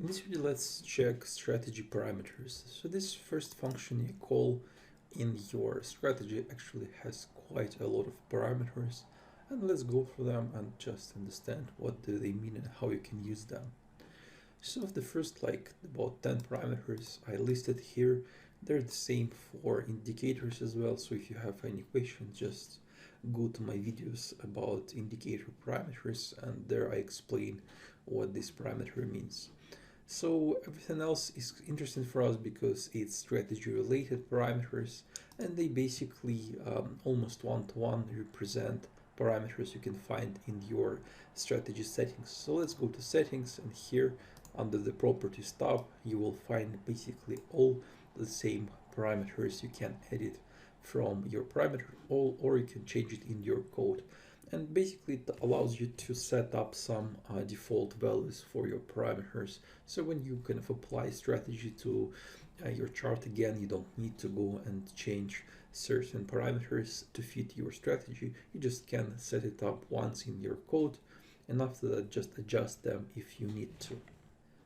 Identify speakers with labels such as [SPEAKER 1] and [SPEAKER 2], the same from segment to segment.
[SPEAKER 1] In this video, let's check strategy parameters. So this first function you call in your strategy actually has quite a lot of parameters, and let's go through them and just understand what do they mean and how you can use them. So the first about 10 parameters I listed here, they're the same for indicators as well. So if you have any questions, just go to my videos about indicator parameters, and there I explain what this parameter means. So everything else is interesting for us because it's strategy related parameters, and they basically almost one-to-one represent parameters you can find in your strategy settings. So let's go to settings, and here under the properties tab you will find basically all the same parameters. You can edit from your parameter or you can change it in your code, and basically it allows you to set up some default values for your parameters. So when you kind of apply strategy to your chart again, you don't need to go and change certain parameters to fit your strategy. You just can set it up once in your code, and after that just adjust them if you need to.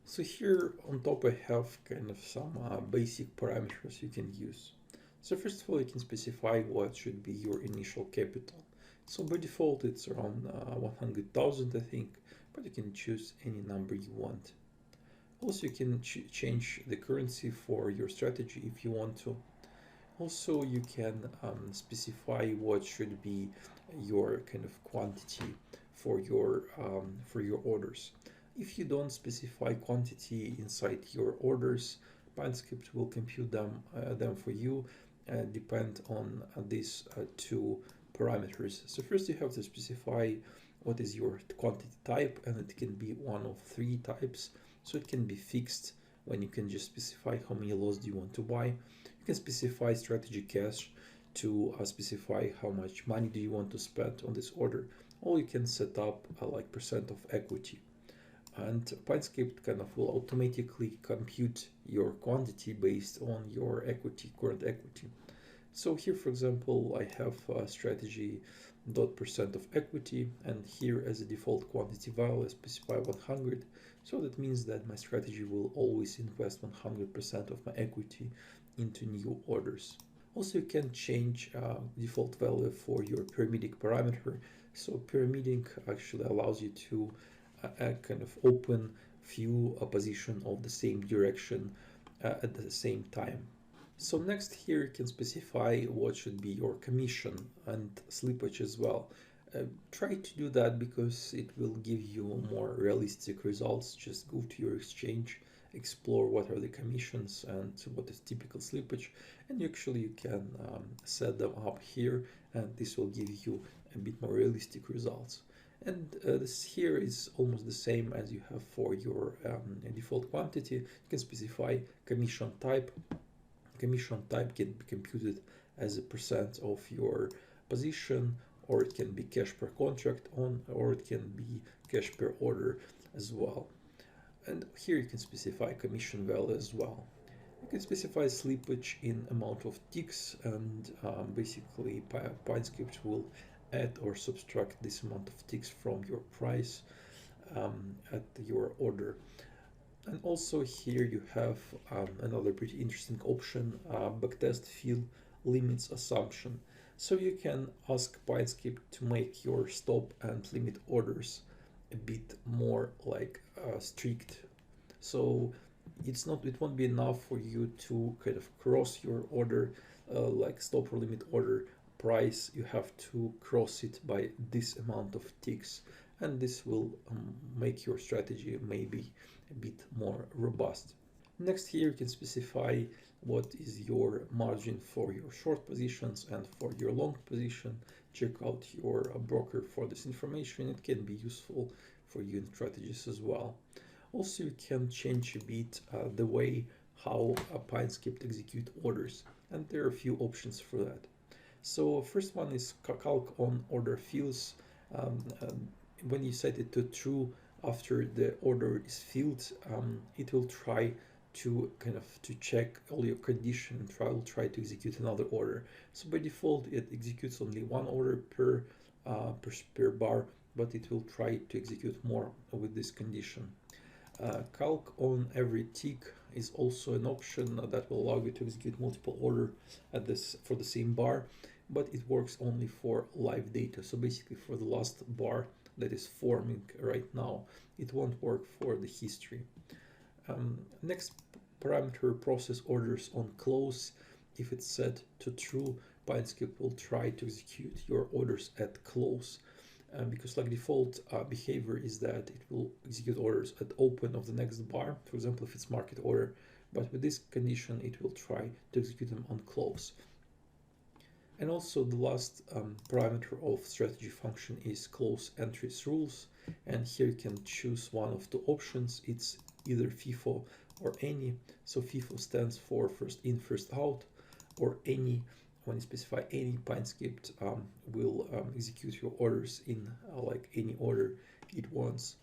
[SPEAKER 1] So here on top I have kind of some basic parameters you can use. So first of all, you can specify what should be your initial capital. So by default it's around 100,000 I think, but you can choose any number you want. Also you can change the currency for your strategy if you want to. Also you can specify what should be your kind of quantity for your orders. If you don't specify quantity inside your orders, PineScript will compute them for you, depend on these two parameters. So first you have to specify what is your quantity type, and it can be one of three types. So it can be fixed, when you can just specify how many lots do you want to buy. You can specify strategy cash to specify how much money do you want to spend on this order, or you can set up like percent of equity. And PineScript kind of will automatically compute your quantity based on your current equity. So here, for example, I have a strategy .% of equity, and here as a default quantity value I specify 100. So that means that my strategy will always invest 100% of my equity into new orders. Also, you can change default value for your pyramidal parameter. So pyramiding actually allows you to kind of open few position of the same direction at the same time. So next here you can specify what should be your commission and slippage as well. Try to do that because it will give you more realistic results. Just go to your exchange, explore what are the commissions and what is typical slippage, and actually you can set them up here, and this will give you a bit more realistic results. And this here is almost the same as you have for your default quantity. You can specify commission type. Commission type can be computed as a percent of your position, or it can be cash per contract or it can be cash per order as well. And here you can specify commission value as well. You can specify slippage in amount of ticks, and basically PineScript will add or subtract this amount of ticks from your price at your order. And also here you have another pretty interesting option, backtest fill limits assumption. So you can ask PineScript to make your stop and limit orders a bit more strict. So it won't be enough for you to kind of cross your order, like stop or limit order price. You have to cross it by this amount of ticks, and this will make your strategy maybe a bit more robust. Next here you can specify what is your margin for your short positions and for your long position. Check out your broker for this information. It can be useful for you in strategies as well. Also, you can change a bit the way how PineScript execute orders, and there are a few options for that. So first one is calc on order fills. When you set it to true after the order is filled, it will try to check all your condition and will try to execute another order. So by default it executes only one order per bar, but it will try to execute more with this condition. Calc on every tick is also an option that will allow you to execute multiple order at this for the same bar, but it works only for live data. So basically for the last bar that is forming right now, it won't work for the history. Next parameter, process orders on close. If it's set to true, PineScript will try to execute your orders at close. Because like default behavior is that it will execute orders at open of the next bar, for example if it's market order, but with this condition it will try to execute them on close. And also the last parameter of strategy function is close entries rules, and here you can choose one of two options. It's either FIFO or any. So FIFO stands for first in first out, or any. When you specify any, PineScript will execute your orders in like any order it wants.